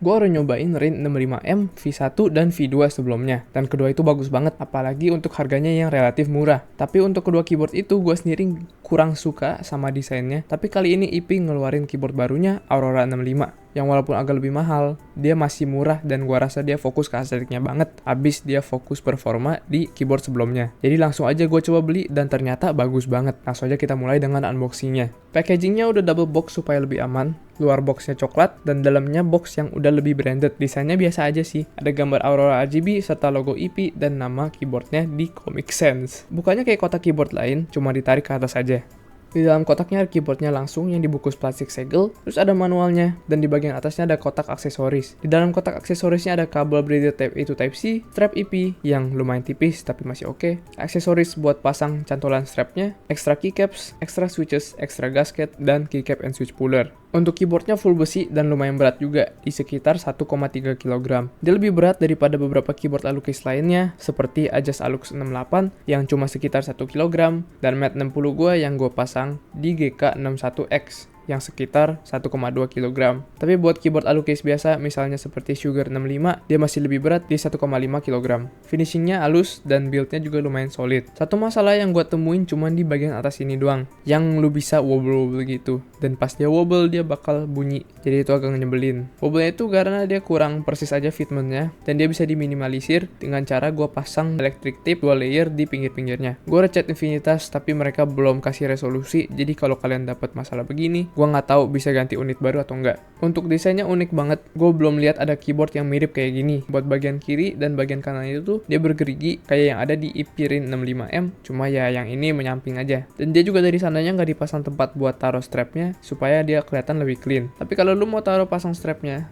Gue udah nyobain Rin 65M, V1 dan V2 sebelumnya, dan kedua itu bagus banget, apalagi untuk harganya yang relatif murah. Tapi untuk kedua keyboard itu gue sendiri kurang suka sama desainnya, tapi kali ini IP ngeluarin keyboard barunya Aurora 65, yang walaupun agak lebih mahal, dia masih murah dan gua rasa dia fokus ke estetiknya banget, abis dia fokus performa di keyboard sebelumnya. Jadi langsung aja gue coba beli dan ternyata bagus banget. Langsung aja kita mulai dengan unboxingnya. Packagingnya udah double box supaya lebih aman. Luar boxnya coklat dan dalamnya box yang udah lebih branded. Desainnya biasa aja sih. Ada gambar Aurora RGB serta logo IP dan nama keyboardnya di Comic Sans. Bukannya kayak kotak keyboard lain, cuma ditarik ke atas aja. Di dalam kotaknya ada keyboardnya langsung yang dibungkus plastik segel, terus ada manualnya, dan di bagian atasnya ada kotak aksesoris. Di dalam kotak aksesorisnya ada kabel breeder Type A to Type C, strap EP yang lumayan tipis tapi masih oke, aksesoris buat pasang cantolan strapnya, extra keycaps, extra switches, extra gasket, dan keycap and switch puller. Untuk keyboardnya full besi dan lumayan berat juga, di sekitar 1,3 kg. Dia lebih berat daripada beberapa keyboard Alucase lainnya, seperti Ajas Alux 68 yang cuma sekitar 1 kg, dan Mate 60 gua yang gue pasang di GK61X yang sekitar 1,2 kg. Tapi buat keyboard Alucase biasa, misalnya seperti Sugar 65, dia masih lebih berat di 1,5 kg. Finishingnya halus dan buildnya juga lumayan solid. Satu masalah yang gue temuin cuma di bagian atas ini doang, yang lu bisa wobble-wobble gitu. Dan pas dia wobble, dia bakal bunyi. Jadi itu agak nyebelin. Wobble-nya itu karena dia kurang persis aja fitmentnya, dan dia bisa diminimalisir dengan cara gue pasang electric tape 2 layer di pinggir-pinggirnya. Gue recat Infinitas, tapi mereka belum kasih resolusi, jadi kalau kalian dapat masalah begini, gue nggak tahu bisa ganti unit baru atau enggak. Untuk desainnya unik banget, gue belum lihat ada keyboard yang mirip kayak gini. Buat bagian kiri dan bagian kanan itu tuh dia bergerigi kayak yang ada di IP Rin 65M, cuma ya yang ini menyamping aja. Dan dia juga dari sananya nggak dipasang tempat buat taruh strapnya supaya dia kelihatan lebih clean. Tapi kalau lu mau pasang strapnya,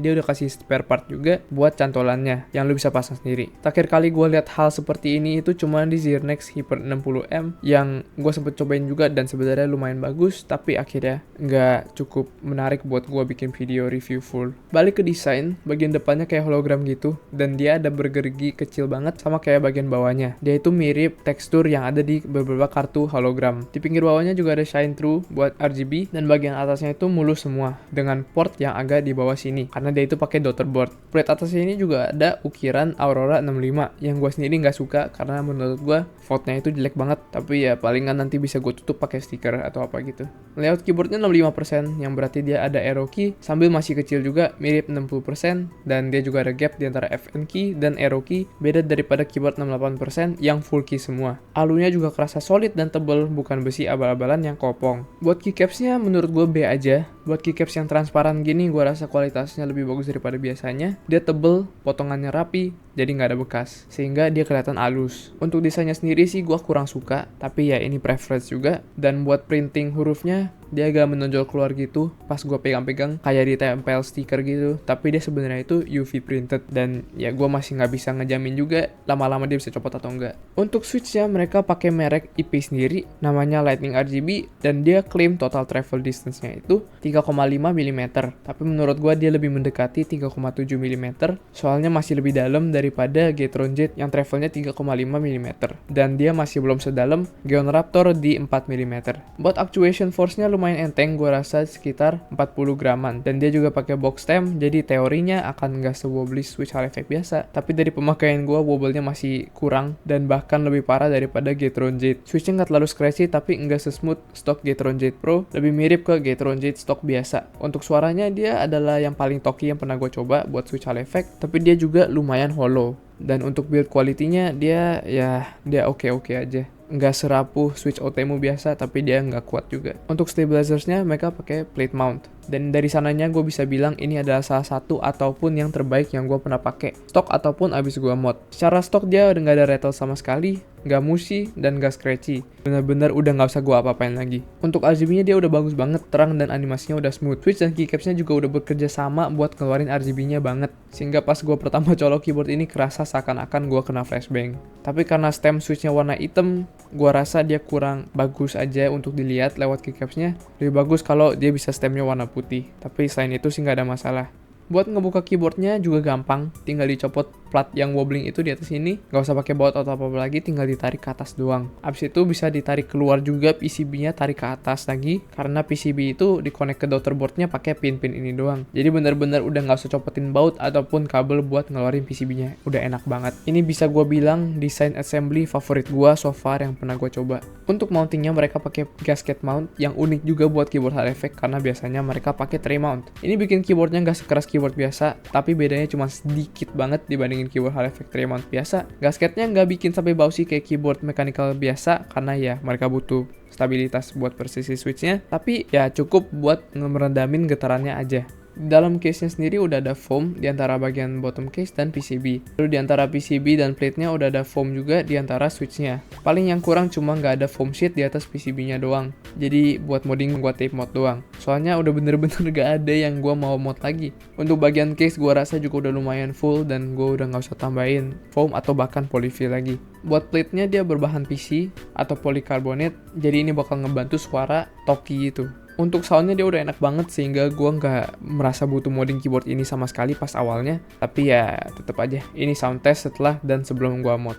dia udah kasih spare part juga buat cantolannya yang lu bisa pasang sendiri. Terakhir kali gue lihat hal seperti ini itu cuma di Zirnex Hyper 60M yang gue sempet cobain juga dan sebenarnya lumayan bagus, tapi akhirnya nggak cukup menarik buat gue bikin video review full. Balik ke desain, bagian depannya kayak hologram gitu, dan dia ada bergerigi kecil banget sama kayak bagian bawahnya. Dia itu mirip tekstur yang ada di beberapa kartu hologram. Di pinggir bawahnya juga ada shine through buat RGB, dan bagian atasnya itu mulus semua, dengan port yang agak di bawah sini, karena dia itu pakai daughterboard. Plate atas ini juga ada ukiran Aurora 65, yang gue sendiri nggak suka karena menurut gue fontnya itu jelek banget, tapi ya palingan nanti bisa gue tutup pakai stiker atau apa gitu. Layout keyboardnya 65%, yang berarti dia ada arrow key, sambil masih kecil juga, mirip 60%, dan dia juga ada gap di antara FN key dan arrow key, beda daripada keyboard 68% yang full key semua. Alunya juga kerasa solid dan tebel, bukan besi abal-abalan yang kopong. Buat keycapsnya menurut gue B aja. Buat keycaps yang transparan gini, gue rasa kualitasnya lebih bagus daripada biasanya. Dia tebel, potongannya rapi, jadi nggak ada bekas, sehingga dia kelihatan halus. Untuk desainnya sendiri sih gue kurang suka, tapi ya ini preference juga. Dan buat printing hurufnya, dia agak menonjol keluar gitu pas gue pegang-pegang kayak ditempel stiker gitu, tapi dia sebenarnya itu UV printed, dan ya gue masih nggak bisa ngejamin juga lama-lama dia bisa copot atau enggak. Untuk switchnya mereka pakai merek IP sendiri namanya Lightning RGB, dan dia klaim total travel distance-nya itu 3,5 mm, tapi menurut gue dia lebih mendekati 3,7 mm, soalnya masih lebih dalam daripada Gateron Jet yang travelnya 3,5 mm, dan dia masih belum sedalam Geon Raptor di 4 mm. Buat actuation force-nya lumayan enteng, gue rasa sekitar 40 graman, dan dia juga pakai box stem, jadi teorinya akan nggak se-wobbly switch hall effect biasa, tapi dari pemakaian gue wobble-nya masih kurang dan bahkan lebih parah daripada Gateron Jet. Switchnya nggak terlalu scratchy tapi nggak se-smooth stok Gateron Jet Pro, lebih mirip ke Gateron Jet stok biasa. Untuk suaranya dia adalah yang paling talky yang pernah gue coba buat switch hall effect, tapi dia juga lumayan hollow. Dan untuk build quality-nya dia oke-oke aja. Nggak serapuh switch OTMU biasa, tapi dia nggak kuat juga. Untuk stabilizersnya mereka pakai plate mount, dan dari sananya gue bisa bilang ini adalah salah satu ataupun yang terbaik yang gue pernah pakai, stok ataupun abis gue mod. Secara stok dia udah nggak ada rattle sama sekali, nggak mushy dan nggak scratchy, bener-bener udah nggak usah gue apa-apain lagi. Untuk RGB-nya dia udah bagus banget, terang dan animasinya udah smooth. Switch dan keycapsnya juga udah bekerja sama buat ngeluarin RGB-nya banget, sehingga pas gue pertama colok keyboard ini kerasa seakan-akan gue kena flashbang. Tapi karena stem switchnya warna hitam, gue rasa dia kurang bagus aja untuk dilihat lewat keycapsnya. Lebih bagus kalau dia bisa stemnya warna putih, tapi selain itu sih nggak ada masalah. Buat ngebuka keyboardnya juga gampang, tinggal dicopot plat yang wobbling itu di atas ini, nggak usah pakai baut atau apa-apa lagi, tinggal ditarik ke atas doang. Abis itu bisa ditarik keluar juga PCB-nya, tarik ke atas lagi, karena PCB itu dikonek ke daughterboard-nya pakai pin-pin ini doang. Jadi bener-bener udah nggak usah copotin baut ataupun kabel buat ngeluarin PCB-nya, udah enak banget. Ini bisa gue bilang desain assembly favorit gue so far yang pernah gue coba. Untuk mountingnya mereka pakai gasket mount yang unik juga buat keyboard hard effect karena biasanya mereka pakai tray mount. Ini bikin keyboardnya nggak sekeras keyboard biasa, tapi bedanya cuma sedikit banget dibandingin keyboard hard effect tray mount biasa. Gasketnya nggak bikin sampai bouncy kayak keyboard mechanical biasa karena ya mereka butuh stabilitas buat presisi switchnya, tapi ya cukup buat meredamin getarannya aja. Dalam case-nya sendiri udah ada foam di antara bagian bottom case dan PCB. Lalu di antara PCB dan plate-nya udah ada foam juga di antara switch-nya. Paling yang kurang cuma nggak ada foam sheet di atas PCB-nya doang. Jadi buat modding gua tape mod doang. Soalnya udah bener-bener gak ada yang gua mau mod lagi. Untuk bagian case gua rasa juga udah lumayan full dan gua udah nggak usah tambahin foam atau bahkan polyfill lagi. Buat plate-nya dia berbahan PC atau polycarbonate, jadi ini bakal ngebantu suara talkie gitu. Untuk soundnya dia udah enak banget sehingga gue nggak merasa butuh modding keyboard ini sama sekali pas awalnya. Tapi ya tetap aja, ini sound test setelah dan sebelum gue mod.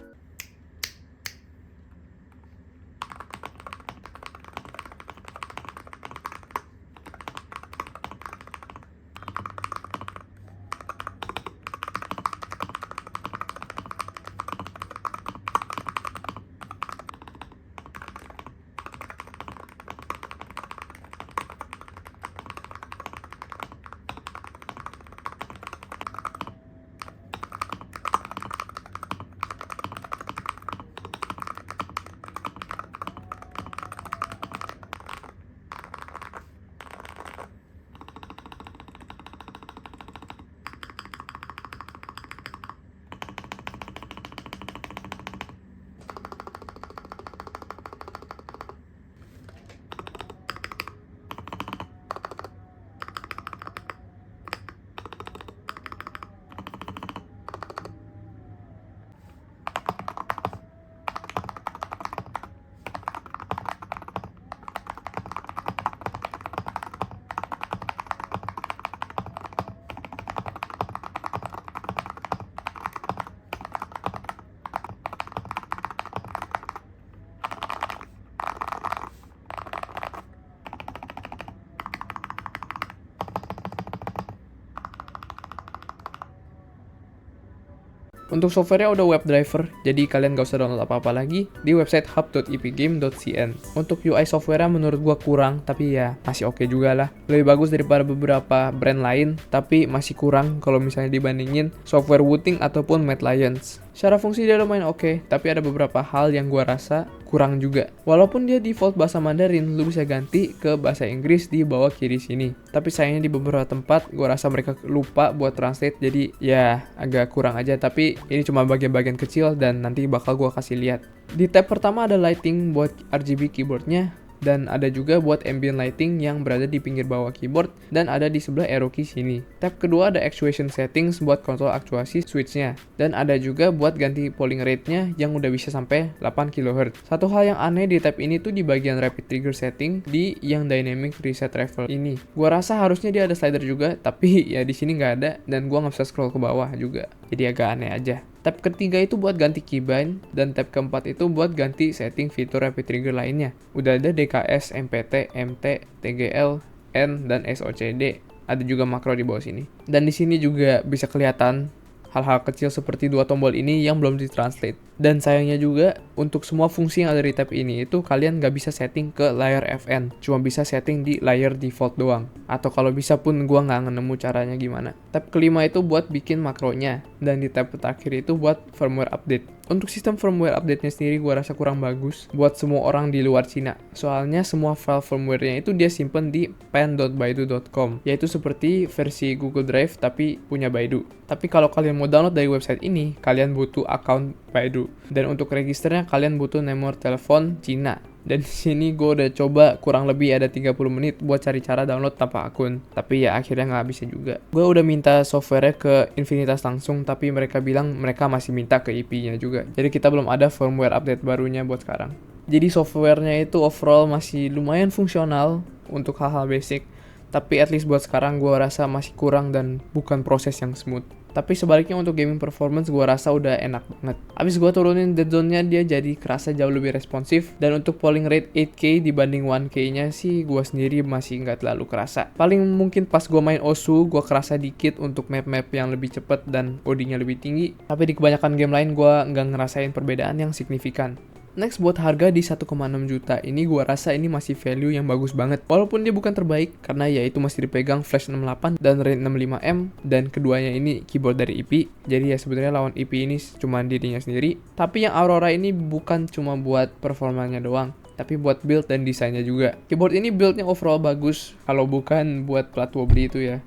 Untuk softwarenya udah WebDriver, jadi kalian gak usah download apa-apa lagi di website hub.epgame.cn. Untuk UI softwarenya menurut gua kurang, tapi ya masih oke juga lah. Lebih bagus daripada beberapa brand lain, tapi masih kurang kalau misalnya dibandingin software Wooting ataupun Mad Lions. Secara fungsi dia lumayan oke, tapi ada beberapa hal yang gua rasa kurang juga. Walaupun dia default bahasa Mandarin, lu bisa ganti ke bahasa Inggris di bawah kiri sini. Tapi sayangnya di beberapa tempat gua rasa mereka lupa buat translate, jadi ya agak kurang aja. Tapi ini cuma bagian-bagian kecil dan nanti bakal gua kasih lihat. Di tab pertama ada lighting buat RGB keyboardnya, dan ada juga buat ambient lighting yang berada di pinggir bawah keyboard dan ada di sebelah arrow key sini. Tab kedua ada actuation settings buat kontrol aktuasi switchnya, dan ada juga buat ganti polling rate-nya yang udah bisa sampai 8 kHz. Satu hal yang aneh di tab ini tuh di bagian rapid trigger setting di yang dynamic reset level ini. Gua rasa harusnya dia ada slider juga, tapi ya di sini nggak ada dan gua nggak bisa scroll ke bawah juga. Jadi agak aneh aja. Tab ketiga itu buat ganti keybind, dan tab keempat itu buat ganti setting fitur rapid trigger lainnya. Udah ada DKS, MPT, MT, TGL, N, dan SOCD. Ada juga makro di bawah sini. Dan di sini juga bisa kelihatan hal-hal kecil seperti dua tombol ini yang belum ditranslate. Dan sayangnya juga, untuk semua fungsi yang ada di tab ini itu kalian nggak bisa setting ke layar FN. Cuma bisa setting di layar default doang. Atau kalau bisa pun gua nggak nemu caranya gimana. Tab kelima itu buat bikin makronya. Dan di tab terakhir itu buat firmware update. Untuk sistem firmware update-nya sendiri gua rasa kurang bagus buat semua orang di luar Cina. Soalnya semua file firmware-nya itu dia simpen di pen.baidu.com, yaitu seperti versi Google Drive tapi punya Baidu. Tapi kalau kalian mau download dari website ini, kalian butuh account Baidu. Dan untuk registernya kalian butuh nomor telepon Cina. Dan di sini gue udah coba kurang lebih ada 30 menit buat cari cara download tanpa akun. Tapi ya akhirnya nggak bisa juga. Gue udah minta software-nya ke Infinitas langsung, tapi mereka bilang mereka masih minta ke IP-nya juga. Jadi kita belum ada firmware update barunya buat sekarang. Jadi software-nya itu overall masih lumayan fungsional untuk hal-hal basic. Tapi at least buat sekarang gue rasa masih kurang dan bukan proses yang smooth. Tapi sebaliknya untuk gaming performance gue rasa udah enak banget. Abis gue turunin dead zone-nya, dia jadi kerasa jauh lebih responsif. Dan untuk polling rate 8K dibanding 1K-nya sih gue sendiri masih nggak terlalu kerasa. Paling mungkin pas gue main Osu gue kerasa dikit untuk map-map yang lebih cepet dan OD-nya lebih tinggi. Tapi di kebanyakan game lain gue nggak ngerasain perbedaan yang signifikan. Next, buat harga di 1,6 juta ini gue rasa ini masih value yang bagus banget. Walaupun dia bukan terbaik karena ya itu masih dipegang Flash 68 dan RAM 65M, dan keduanya ini keyboard dari IP. Jadi ya sebenarnya lawan IP ini cuma dirinya sendiri. Tapi yang Aurora ini bukan cuma buat performanya doang, tapi buat build dan desainnya juga. Keyboard ini buildnya overall bagus kalau bukan buat plat wobbly itu ya.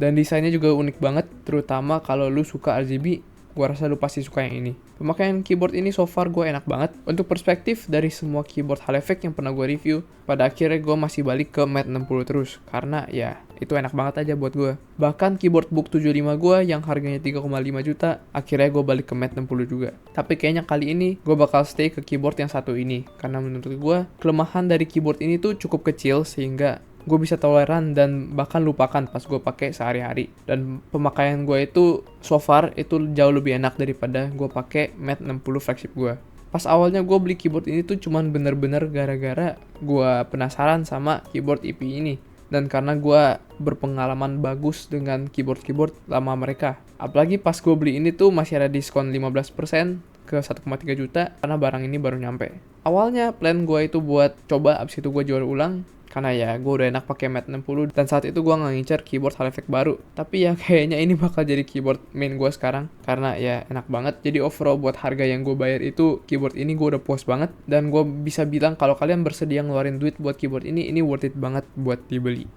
Dan desainnya juga unik banget, terutama kalau lu suka RGB. Gue rasa lu pasti suka yang ini. Pemakaian keyboard ini so far gue enak banget. Untuk perspektif dari semua keyboard hall effect yang pernah gue review, pada akhirnya gue masih balik ke Mate 60 terus. Karena ya itu enak banget aja buat gue. Bahkan keyboard Book 75 gue yang harganya 3,5 juta, akhirnya gue balik ke Mate 60 juga. Tapi kayaknya kali ini gue bakal stay ke keyboard yang satu ini. Karena menurut gue kelemahan dari keyboard ini tuh cukup kecil sehingga gue bisa toleran dan bahkan lupakan pas gue pakai sehari-hari. Dan pemakaian gue itu so far itu jauh lebih enak daripada gue pakai Mate 60 flagship gue. Pas awalnya gue beli keyboard ini tuh cuman bener-bener gara-gara gue penasaran sama keyboard IP ini. Dan karena gue berpengalaman bagus dengan keyboard-keyboard lama mereka. Apalagi pas gue beli ini tuh masih ada diskon 15% ke 1,3 juta karena barang ini baru nyampe. Awalnya plan gue itu buat coba, abis itu gue jual ulang. Karena ya gue udah enak pakai Mate 60 dan saat itu gue nggak ngincer keyboard hall effect baru. Tapi ya kayaknya ini bakal jadi keyboard main gue sekarang karena ya enak banget. Jadi overall buat harga yang gue bayar itu keyboard ini gue udah puas banget. Dan gue bisa bilang kalau kalian bersedia ngeluarin duit buat keyboard ini worth it banget buat dibeli.